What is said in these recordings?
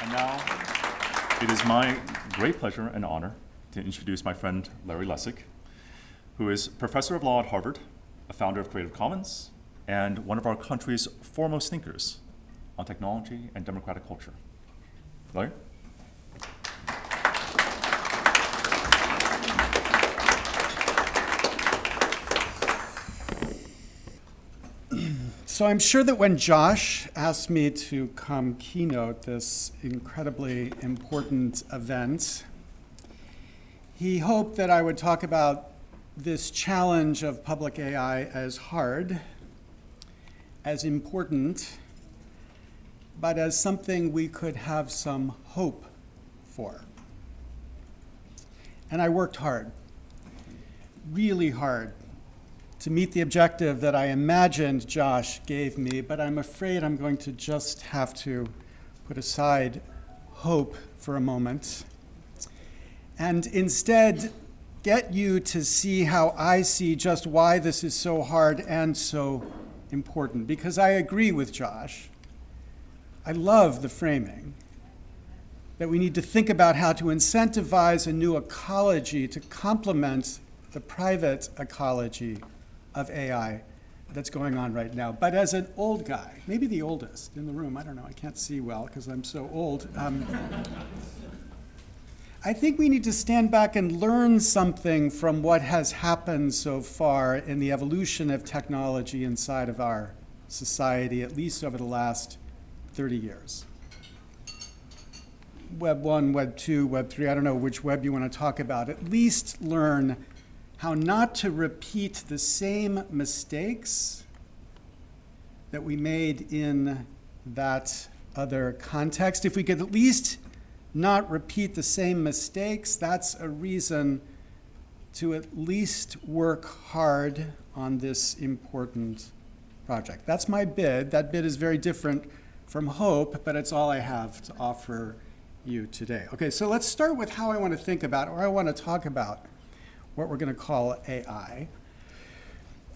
And now, it is my great pleasure and honor to introduce my friend Larry Lessig, who is professor of law at Harvard, a founder of Creative Commons, and one of our country's foremost thinkers on technology and democratic culture. Larry? So I'm sure that when Josh asked me to come keynote this incredibly important event, he hoped that I would talk about this challenge of public AI as hard, as important, but as something we could have some hope for. And I worked hard, really hard, to meet the objective that I imagined Josh gave me, but I'm afraid I'm going to just have to put aside hope for a moment and instead get you to see how I see just why this is so hard and so important. Because I agree with Josh. I love the framing that we need to think about how to incentivize a new ecology to complement the private ecology of AI that's going on right now. But as an old guy, maybe the oldest in the room, I don't know, I can't see well because I'm so old. I think we need to stand back and learn something from what has happened so far in the evolution of technology inside of our society, at least over the last 30 years. Web 1, Web 2, Web 3, I don't know which web you want to talk about. At least learn how not to repeat the same mistakes that we made in that other context. If we could at least not repeat the same mistakes, that's a reason to at least work hard on this important project. That's my bid. That bid is very different from hope, but it's all I have to offer you today. Okay, so let's start with how I want to think about, or I want to talk about, what we're going to call AI.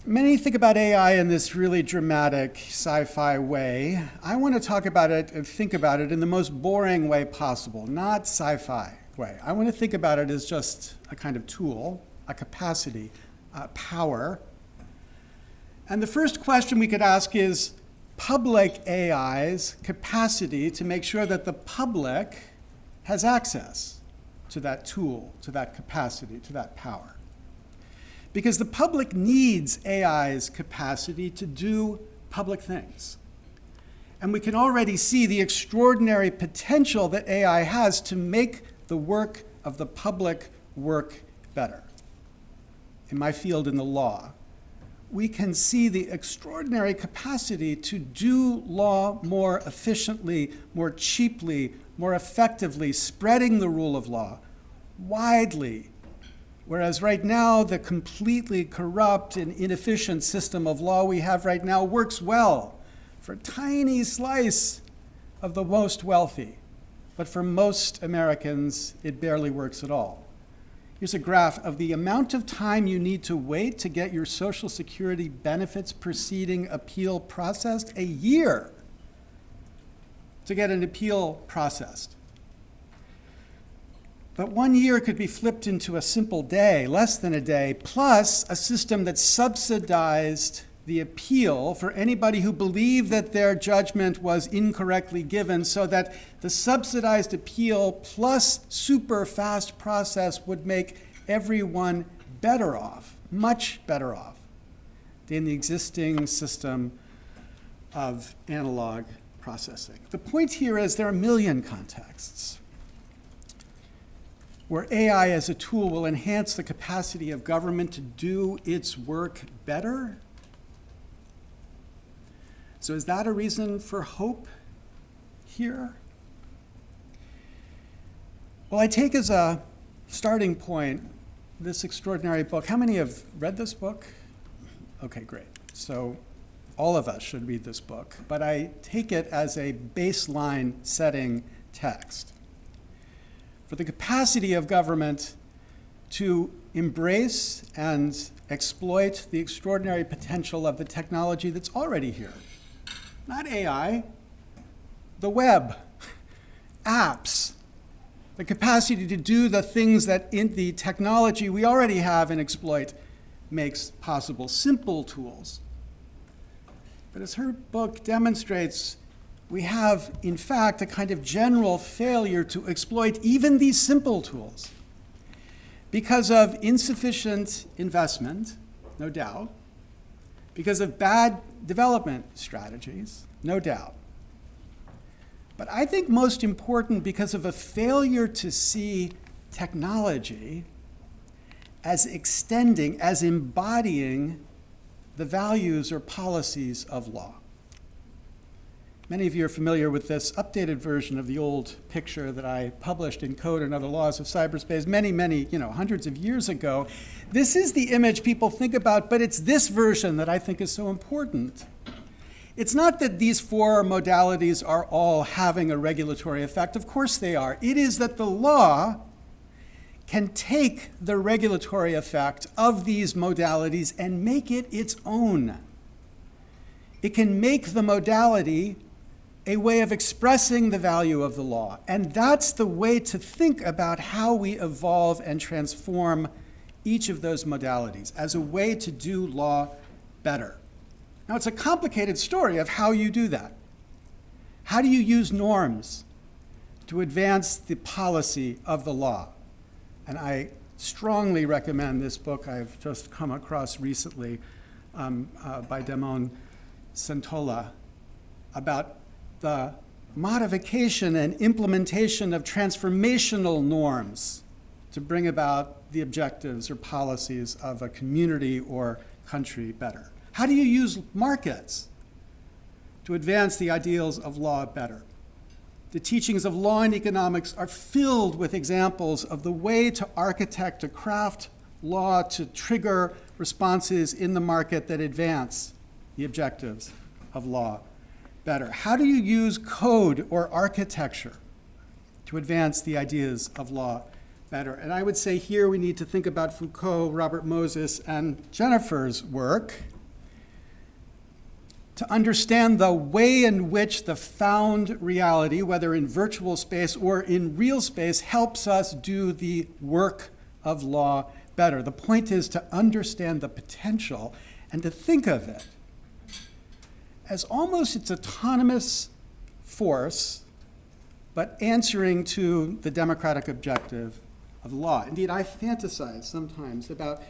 Many think about AI in this really dramatic sci-fi way. I want to talk about it and think about it in the most boring way possible, not sci-fi way. I want to think about it as just a kind of tool, a capacity, power. And the first question we could ask is public AI's capacity to make sure that the public has access to that tool, to that capacity, to that power. Because the public needs AI's capacity to do public things. And we can already see the extraordinary potential that AI has to make the work of the public work better. In my field, in the law, we can see the extraordinary capacity to do law more efficiently, more cheaply, more effectively, spreading the rule of law widely. Whereas right now, the completely corrupt and inefficient system of law we have right now works well for a tiny slice of the most wealthy. But for most Americans, it barely works at all. Here's a graph of the amount of time you need to wait to get your Social Security benefits proceeding appeal processed. A year to get an appeal processed. But 1 year could be flipped into a simple day, less than a day, plus a system that subsidized the appeal for anybody who believed that their judgment was incorrectly given, so that the subsidized appeal plus super fast process would make everyone better off, much better off than the existing system of analog processing. The point here is there are a million contexts where AI as a tool will enhance the capacity of government to do its work better. So is that a reason for hope here? Well, I take as a starting point this extraordinary book. How many have read this book? Okay, great. So all of us should read this book, but I take it as a baseline setting text for the capacity of government to embrace and exploit the extraordinary potential of the technology that's already here. Not AI, the web. apps, the capacity to do the things that in the technology we already have and exploit makes possible, simple tools. But as her book demonstrates, we have, in fact, a kind of general failure to exploit even these simple tools because of insufficient investment, no doubt, because of bad development strategies, no doubt. But I think most important because of a failure to see technology as extending, as embodying the values or policies of law. Many of you are familiar with this updated version of the old picture that I published in Code and Other Laws of Cyberspace many, hundreds of years ago. This is the image people think about, but it's this version that I think is so important. It's not that these four modalities are all having a regulatory effect. Of course they are. It is that the law can take the regulatory effect of these modalities and make it its own. It can make the modality a way of expressing the value of the law. And that's the way to think about how we evolve and transform each of those modalities as a way to do law better. Now, it's a complicated story of how you do that. How do you use norms to advance the policy of the law? And I strongly recommend this book I've just come across recently by Damon Santola about the modification and implementation of transformational norms to bring about the objectives or policies of a community or country better. How do you use markets to advance the ideals of law better? The teachings of law and economics are filled with examples of the way to architect, to craft law, to trigger responses in the market that advance the objectives of law better. How do you use code or architecture to advance the ideas of law better? And I would say here we need to think about Foucault, Robert Moses, and Jennifer's work to understand the way in which the found reality, whether in virtual space or in real space, helps us do the work of law better. The point is to understand the potential and to think of it as almost its autonomous force, but answering to the democratic objective of law. Indeed, I fantasize sometimes about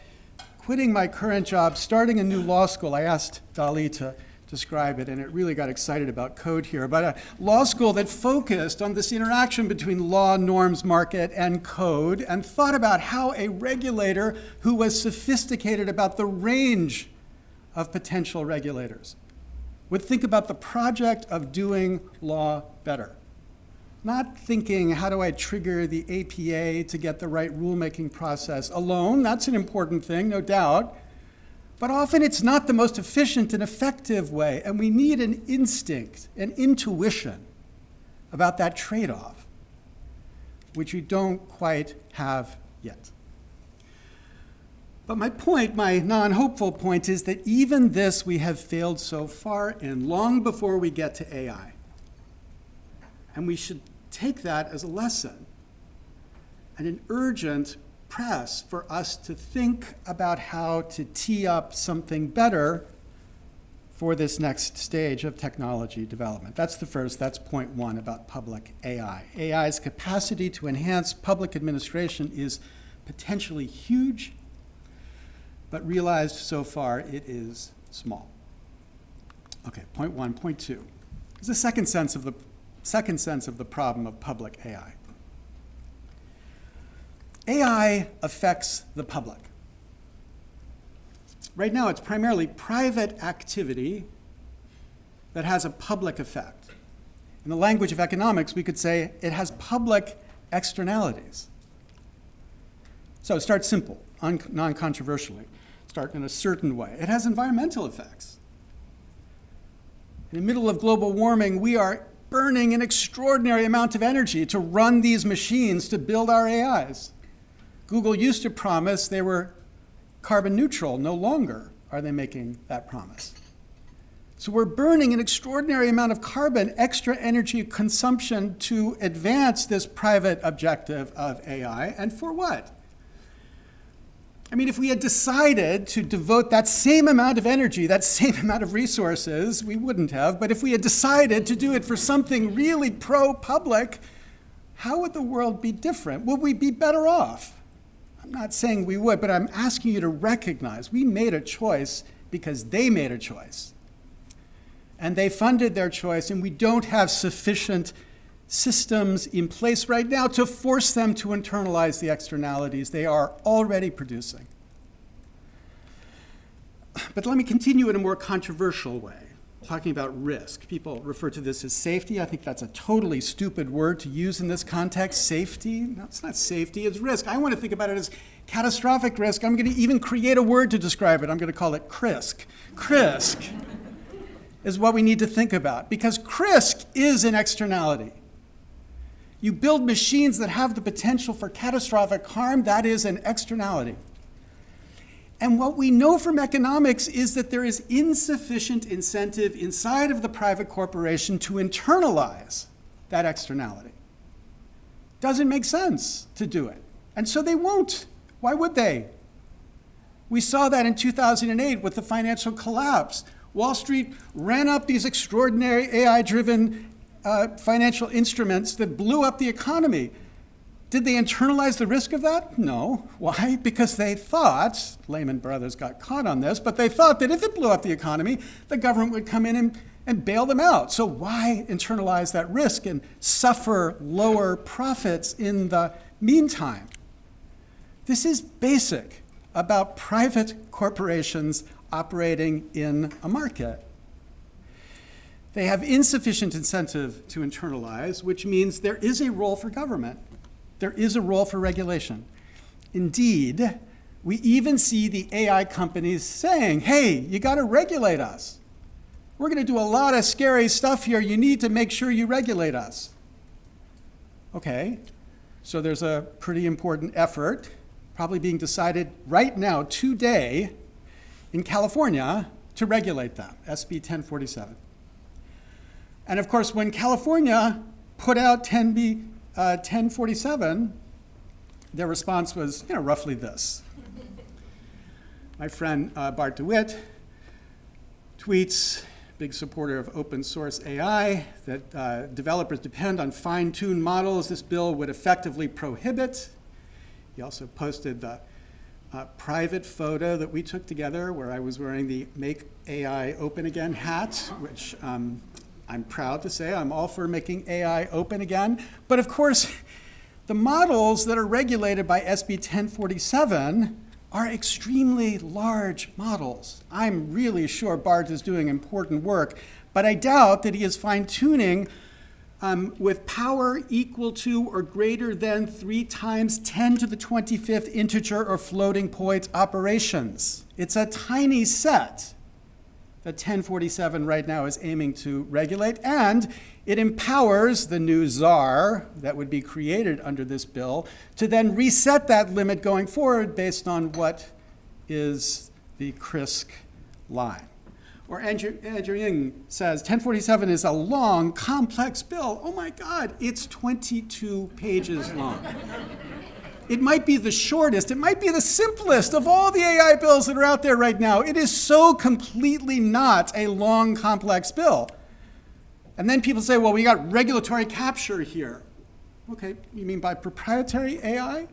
quitting my current job, starting a new law school. I asked Dali to describe it, and it really got excited about code here, but a law school that focused on this interaction between law, norms, market, and code, and thought about how a regulator who was sophisticated about the range of potential regulators would think about the project of doing law better. Not thinking, how do I trigger the APA to get the right rulemaking process alone? That's an important thing, no doubt. But often it's not the most efficient and effective way, and we need an instinct, an intuition about that trade-off, which we don't quite have yet. But my point, my non-hopeful point, is that even this we have failed so far in, long before we get to AI. And we should take that as a lesson and an urgent press for us to think about how to tee up something better for this next stage of technology development. That's the first, that's point one about public AI. AI's capacity to enhance public administration is potentially huge, but realized so far it is small. Okay, point one. Point two is the second sense of the problem of public AI. AI affects the public. Right now, it's primarily private activity that has a public effect. In the language of economics, we could say it has public externalities. So start simple, non-controversially. Start in a certain way. It has environmental effects. In the middle of global warming, we are burning an extraordinary amount of energy to run these machines to build our AIs. Google used to promise they were carbon neutral. No longer are they making that promise. So we're burning an extraordinary amount of carbon, extra energy consumption to advance this private objective of AI. And for what? I mean, if we had decided to devote that same amount of energy, that same amount of resources, we wouldn't have. But if we had decided to do it for something really pro-public, how would the world be different? Would we be better off? I'm not saying we would, but I'm asking you to recognize we made a choice because they made a choice. And they funded their choice, and we don't have sufficient systems in place right now to force them to internalize the externalities they are already producing. But let me continue in a more controversial way, talking about risk. People refer to this as safety. I think that's a totally stupid word to use in this context. Safety? No, it's not safety, it's risk. I want to think about it as catastrophic risk. I'm going to even create a word to describe it. I'm going to call it CRISC. CRISC is what we need to think about, because CRISC is an externality. You build machines that have the potential for catastrophic harm, that is an externality. And what we know from economics is that there is insufficient incentive inside of the private corporation to internalize that externality. Doesn't make sense to do it. And so they won't. Why would they? We saw that in 2008 with the financial collapse. Wall Street ran up these extraordinary AI-driven financial instruments that blew up the economy. Did they internalize the risk of that? No. Why? Because they thought, Lehman Brothers got caught on this, but they thought that if it blew up the economy, the government would come in and bail them out. So why internalize that risk and suffer lower profits in the meantime? This is basic about private corporations operating in a market. They have insufficient incentive to internalize, which means there is a role for government. There is a role for regulation. Indeed, we even see the AI companies saying, hey, you got to regulate us. We're going to do a lot of scary stuff here. You need to make sure you regulate us. Okay, so there's a pretty important effort, probably being decided right now, today, in California, to regulate them, SB 1047. And of course, when California put out 1047, their response was, roughly this. My friend Bart DeWitt tweets, big supporter of open source AI, that developers depend on fine-tuned models this bill would effectively prohibit. He also posted the private photo that we took together where I was wearing the Make AI Open Again hat, which I'm proud to say I'm all for making AI open again. But of course, the models that are regulated by SB 1047 are extremely large models. I'm really sure Bart is doing important work, but I doubt that he is fine-tuning with power equal to or greater than 3 times 10 to the 25th integer or floating point operations. It's a tiny set that 1047 right now is aiming to regulate, and it empowers the new czar that would be created under this bill to then reset that limit going forward based on what is the CRISC line. Or Andrew Ng says, 1047 is a long, complex bill. Oh my God, it's 22 pages long. It might be the shortest, it might be the simplest of all the AI bills that are out there right now. It is so completely not a long, complex bill. And then people say, well, we got regulatory capture here. Okay, you mean by proprietary AI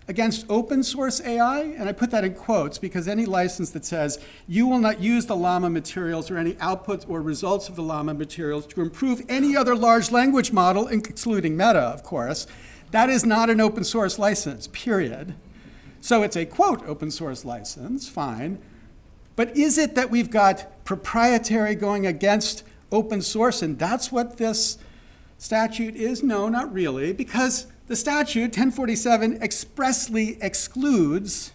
against open source AI? And I put that in quotes because any license that says you will not use the Llama materials or any outputs or results of the Llama materials to improve any other large language model, excluding Meta, of course, that is not an open source license, period. So it's a, quote, open source license, fine. But is it that we've got proprietary going against open source, and that's what this statute is? No, not really, because the statute, 1047, expressly excludes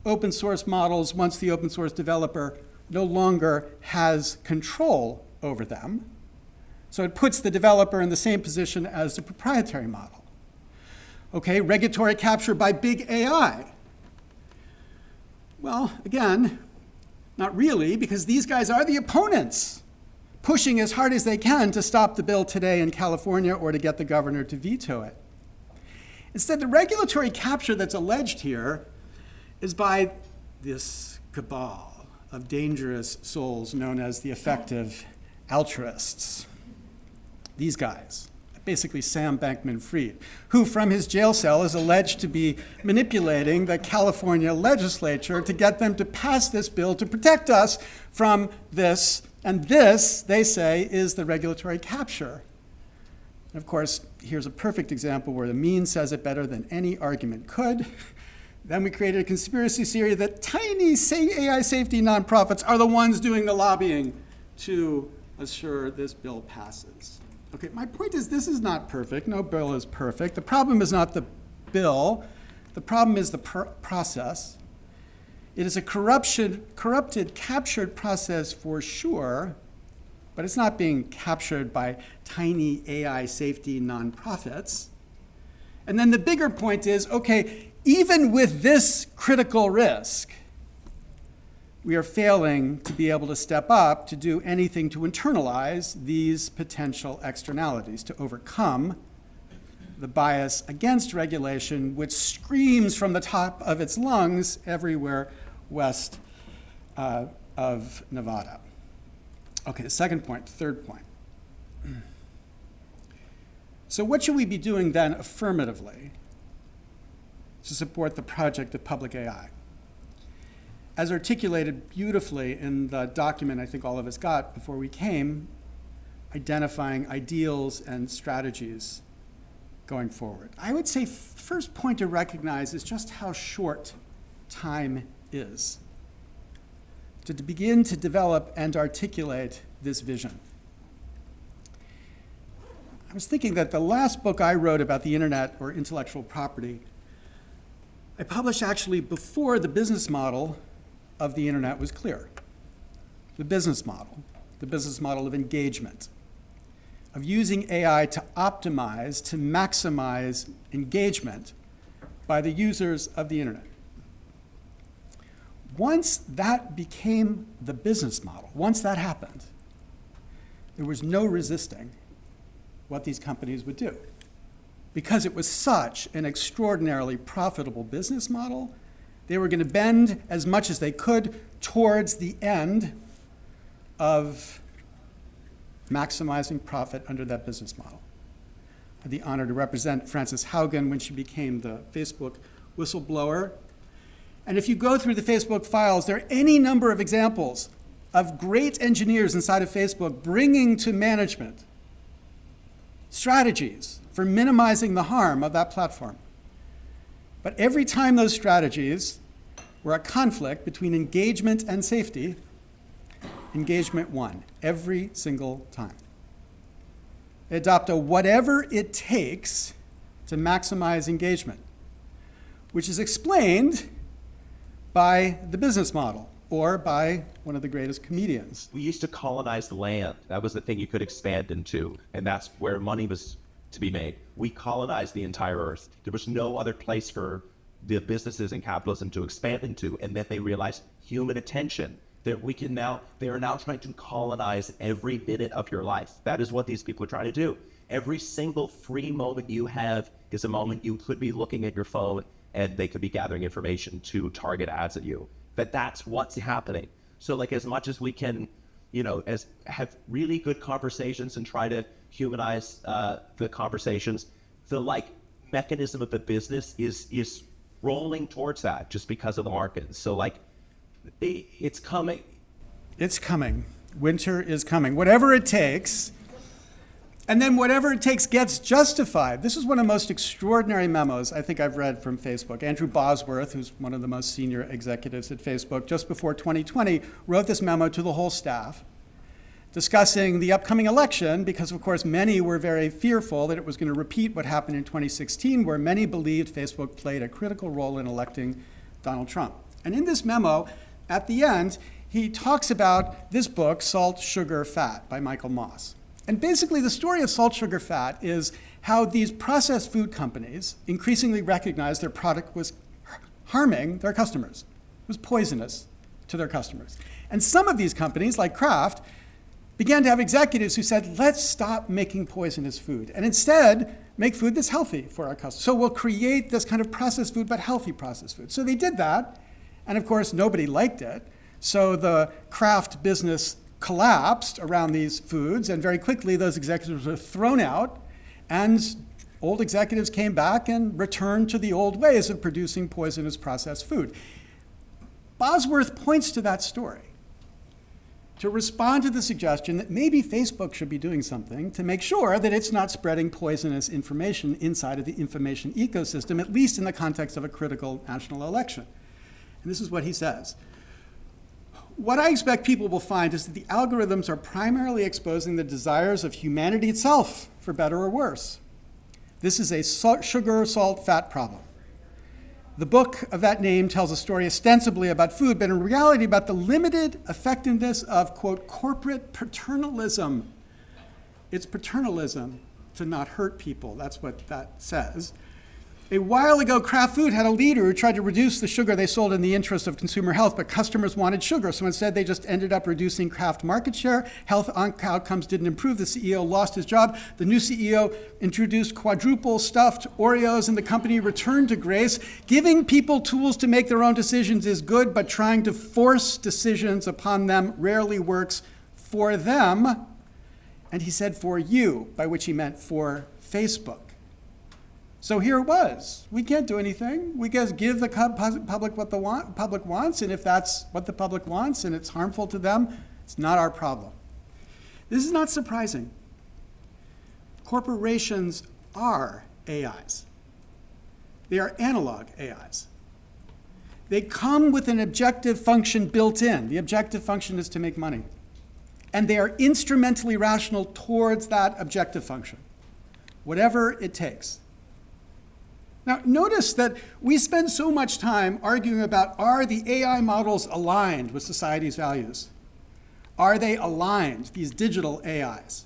open source models once the open source developer no longer has control over them. So it puts the developer in the same position as the proprietary model. Okay, regulatory capture by big AI. Well, again, Not really, because these guys are the opponents, pushing as hard as they can to stop the bill today in California or to get the governor to veto it. Instead, the regulatory capture that's alleged here is by this cabal of dangerous souls known as the effective altruists. These guys, basically Sam Bankman-Fried, who from his jail cell is alleged to be manipulating the California legislature to get them to pass this bill to protect us from this. And this, they say, is the regulatory capture. And of course, here's a perfect example where the mean says it better than any argument could. Then we created a conspiracy theory that tiny AI safety nonprofits are the ones doing the lobbying to assure this bill passes. Okay, my point is this is not perfect. No bill is perfect. The problem is not the bill. The problem is the process. It is a corrupted, captured process for sure, but it's not being captured by tiny AI safety nonprofits. And then the bigger point is, okay, even with this critical risk, we are failing to be able to step up to do anything to internalize these potential externalities, to overcome the bias against regulation, which screams from the top of its lungs everywhere west of Nevada. Okay, second point, third point. So what should we be doing then affirmatively to support the project of public AI? As articulated beautifully in the document I think all of us got before we came, identifying ideals and strategies going forward. I would say first point to recognize is just how short time is to begin to develop and articulate this vision. I was thinking that the last book I wrote about the internet or intellectual property, I published actually before the business model of the internet was clear. The business model of engagement, of using AI to optimize, to maximize engagement by the users of the internet. Once that became the business model, once that happened, there was no resisting what these companies would do. Because it was such an extraordinarily profitable business model, they were going to bend as much as they could towards the end of maximizing profit under that business model. I had the honor to represent Frances Haugen when she became the Facebook whistleblower. And if you go through the Facebook files, there are any number of examples of great engineers inside of Facebook bringing to management strategies for minimizing the harm of that platform. But every time those strategies were a conflict between engagement and safety, engagement won every single time. They adopt a whatever it takes to maximize engagement, which is explained by the business model or by one of the greatest comedians. We used to colonize the land. That was the thing you could expand into, and that's where money was to be made. We colonized the entire earth. There was no other place for the businesses and capitalism to expand into, and then they realized human attention, that they are now trying to colonize every minute of your life. That is what these people are trying to do. Every single free moment you have is a moment you could be looking at your phone and they could be gathering information to target ads at you. But that's what's happening. So like as much as we can, as have really good conversations and try to humanize the conversations, the mechanism of the business is rolling towards that just because of the market. So it's coming. It's coming. Winter is coming. Whatever it takes. And then whatever it takes gets justified. This is one of the most extraordinary memos I think I've read from Facebook. Andrew Bosworth, who's one of the most senior executives at Facebook, just before 2020, wrote this memo to the whole staff discussing the upcoming election because, of course, many were very fearful that it was going to repeat what happened in 2016, where many believed Facebook played a critical role in electing Donald Trump. And in this memo, at the end, he talks about this book, Salt, Sugar, Fat, by Michael Moss. And basically the story of salt, sugar, fat is how these processed food companies increasingly recognized their product was harming their customers. It was poisonous to their customers. And some of these companies, like Kraft, began to have executives who said, let's stop making poisonous food and instead make food that's healthy for our customers. So we'll create this kind of processed food, but healthy processed food. So they did that. And of course, nobody liked it. So the Kraft business collapsed around these foods. And very quickly, those executives were thrown out. And old executives came back and returned to the old ways of producing poisonous processed food. Bosworth points to that story to respond to the suggestion that maybe Facebook should be doing something to make sure that it's not spreading poisonous information inside of the information ecosystem, at least in the context of a critical national election. And this is what he says. What I expect people will find is that the algorithms are primarily exposing the desires of humanity itself, for better or worse. This is a sugar, salt, fat problem. The book of that name tells a story ostensibly about food, but in reality about the limited effectiveness of, quote, corporate paternalism. It's paternalism to not hurt people. That's what that says. A while ago, Kraft Food had a leader who tried to reduce the sugar they sold in the interest of consumer health, but customers wanted sugar. So instead, they just ended up reducing Kraft market share. Health outcomes didn't improve. The CEO lost his job. The new CEO introduced quadruple stuffed Oreos, and the company returned to grace. Giving people tools to make their own decisions is good, but trying to force decisions upon them rarely works for them. And he said for you, by which he meant for Facebook. So here it was. We can't do anything. We just give the public what the public wants, and if that's what the public wants and it's harmful to them, it's not our problem. This is not surprising. Corporations are AIs. They are analog AIs. They come with an objective function built in. The objective function is to make money. And they are instrumentally rational towards that objective function, whatever it takes. Now, notice that we spend so much time arguing about, are the AI models aligned with society's values? Are they aligned, these digital AIs?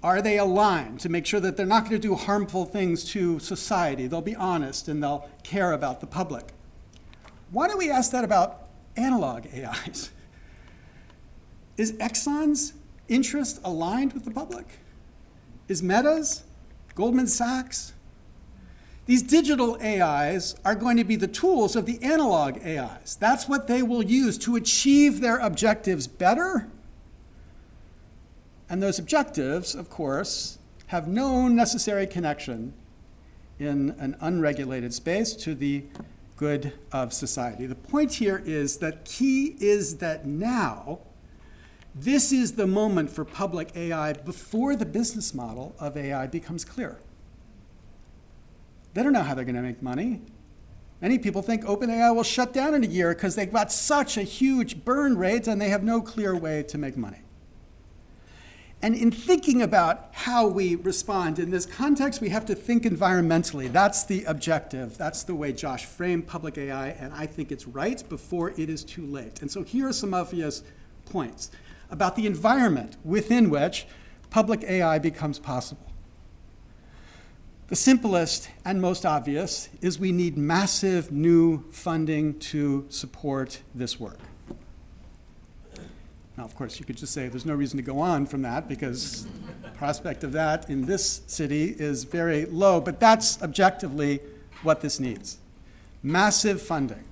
Are they aligned to make sure that they're not going to do harmful things to society? They'll be honest and they'll care about the public. Why don't we ask that about analog AIs? Is Exxon's interest aligned with the public? Is Meta's? Goldman Sachs? These digital AIs are going to be the tools of the analog AIs. That's what they will use to achieve their objectives better. And those objectives, of course, have no necessary connection in an unregulated space to the good of society. The point here is that key is that now, this is the moment for public AI before the business model of AI becomes clear. They don't know how they're going to make money. Many people think OpenAI will shut down in a year because they've got such a huge burn rate and they have no clear way to make money. And in thinking about how we respond in this context, we have to think environmentally. That's the objective. That's the way Josh framed public AI, and I think it's right before it is too late. And so here are some obvious points about the environment within which public AI becomes possible. The simplest and most obvious is we need massive new funding to support this work. Now, of course, you could just say there's no reason to go on from that because the prospect of that in this city is very low, but that's objectively what this needs. Massive funding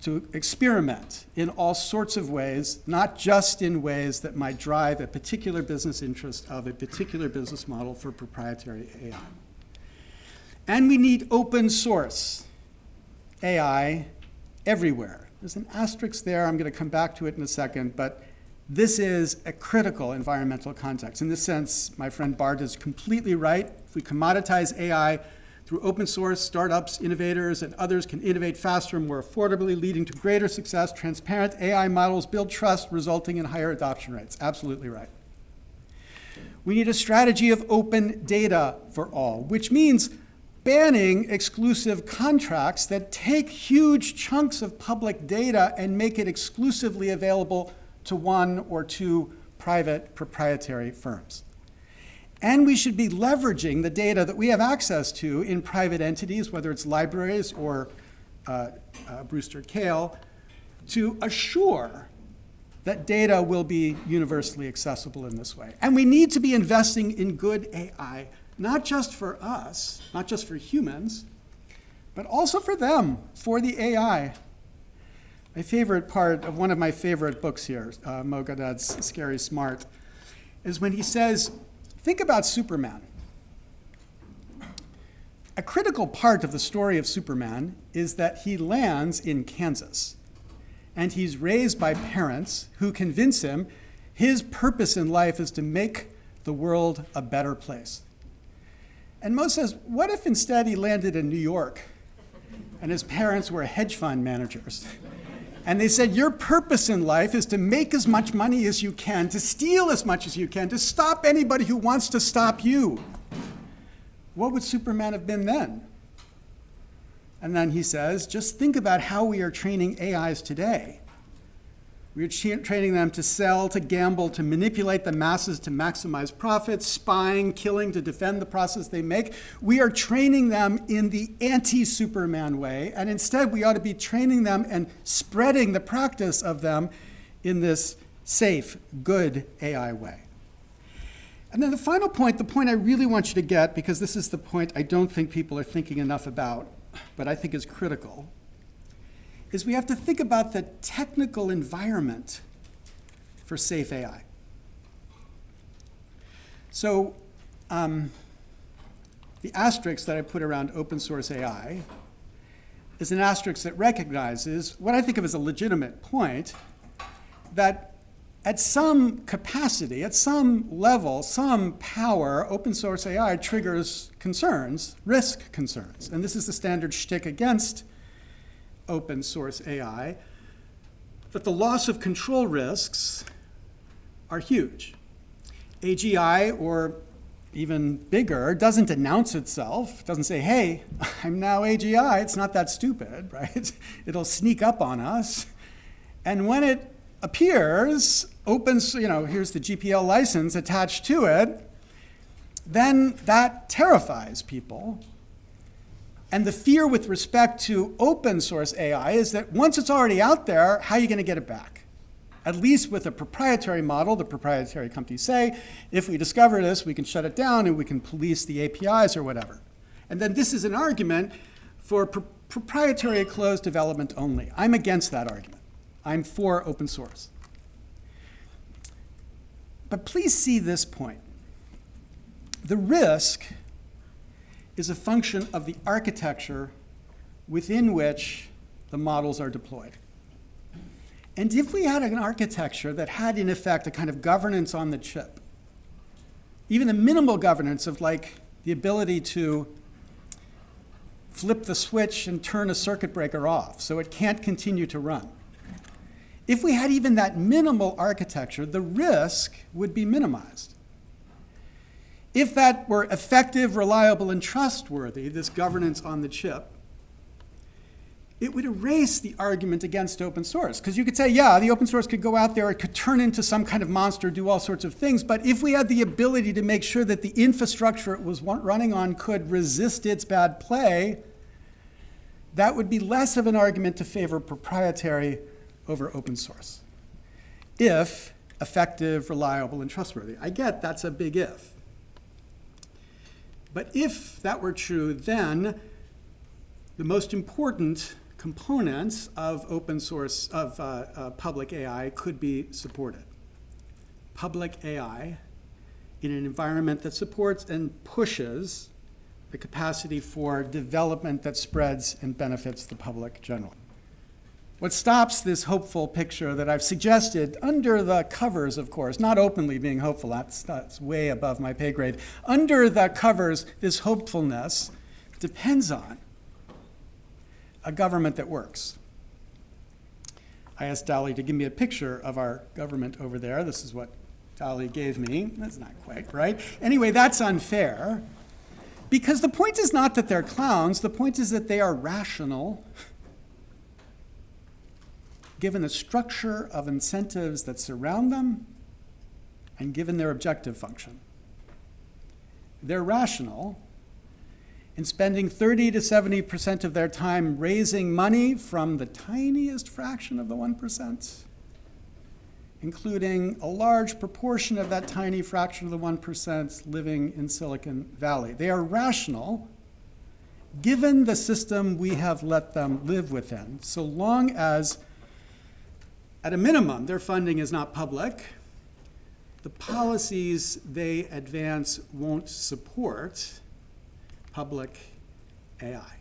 to experiment in all sorts of ways, not just in ways that might drive a particular business interest of a particular business model for proprietary AI. And we need open source AI everywhere. There's an asterisk there. I'm going to come back to it in a second, but this is a critical environmental context. In this sense, my friend Bart is completely right. If we commoditize AI through open source, startups, innovators, and others can innovate faster and more affordably, leading to greater success. Transparent AI models build trust, resulting in higher adoption rates. Absolutely right. We need a strategy of open data for all, which means banning exclusive contracts that take huge chunks of public data and make it exclusively available to one or two private proprietary firms. And we should be leveraging the data that we have access to in private entities, whether it's libraries or Brewster Kahle, to assure that data will be universally accessible in this way. And we need to be investing in good AI, not just for us, not just for humans, but also for them, for the AI. My favorite part of one of my favorite books here, Mo Gaddad's Scary Smart, is when he says, think about Superman. A critical part of the story of Superman is that he lands in Kansas, and he's raised by parents who convince him his purpose in life is to make the world a better place. And Mo says, what if instead he landed in New York, and his parents were hedge fund managers? And they said, your purpose in life is to make as much money as you can, to steal as much as you can, to stop anybody who wants to stop you. What would Superman have been then? And then he says, just think about how we are training AIs today. We are training them to sell, to gamble, to manipulate the masses, to maximize profits, spying, killing, to defend the process they make. We are training them in the anti-Superman way, and instead we ought to be training them and spreading the practice of them in this safe, good AI way. And then the final point, the point I really want you to get, because this is the point I don't think people are thinking enough about, but I think is critical, is we have to think about the technical environment for safe AI. So the asterisk that I put around open source AI is an asterisk that recognizes what I think of as a legitimate point, that at some capacity, at some level, some power, open source AI triggers concerns, risk concerns. And this is the standard shtick against open source AI, that the loss of control risks are huge. AGI, or even bigger, doesn't announce itself, doesn't say, hey, I'm now AGI. It's not that stupid, right? It'll sneak up on us. And when it appears, opens, here's the GPL license attached to it, then that terrifies people. And the fear with respect to open source AI is that once it's already out there, how are you going to get it back? At least with a proprietary model, the proprietary companies say, if we discover this, we can shut it down and we can police the APIs or whatever. And then this is an argument for proprietary closed development only. I'm against that argument. I'm for open source. But please see this point. The risk is a function of the architecture within which the models are deployed. And if we had an architecture that had, in effect, a kind of governance on the chip, even a minimal governance of like the ability to flip the switch and turn a circuit breaker off so it can't continue to run. If we had even that minimal architecture, the risk would be minimized. If that were effective, reliable, and trustworthy, this governance on the chip, it would erase the argument against open source. Because you could say, yeah, the open source could go out there, it could turn into some kind of monster, do all sorts of things, but if we had the ability to make sure that the infrastructure it was running on could resist its bad play, that would be less of an argument to favor proprietary over open source. If effective, reliable, and trustworthy. I get that's a big if. But if that were true, then the most important components of open source, of public AI could be supported. Public AI in an environment that supports and pushes the capacity for development that spreads and benefits the public generally. What stops this hopeful picture that I've suggested under the covers, of course, not openly being hopeful, that's way above my pay grade. Under the covers, this hopefulness depends on a government that works. I asked Dolly to give me a picture of our government over there. This is what Dolly gave me. That's not quite right. Anyway, that's unfair, because the point is not that they're clowns. The point is that they are rational, given the structure of incentives that surround them and given their objective function. They're rational in spending 30 to 70% of their time raising money from the tiniest fraction of the 1%, including a large proportion of that tiny fraction of the 1% living in Silicon Valley. They are rational, given the system we have let them live within, so long as, at a minimum, their funding is not public, the policies they advance won't support public AI.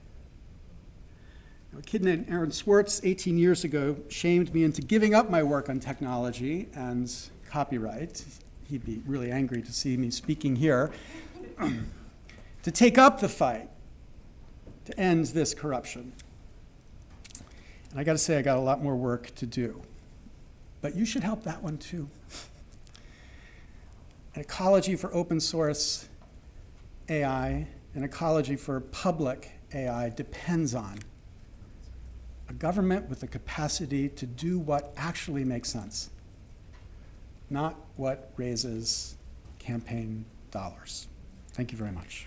A kid named Aaron Swartz 18 years ago shamed me into giving up my work on technology and copyright. He'd be really angry to see me speaking here. To take up the fight to end this corruption. And I got to say, I got a lot more work to do. But you should help that one too. An ecology for open source AI, an ecology for public AI depends on a government with the capacity to do what actually makes sense, not what raises campaign dollars. Thank you very much.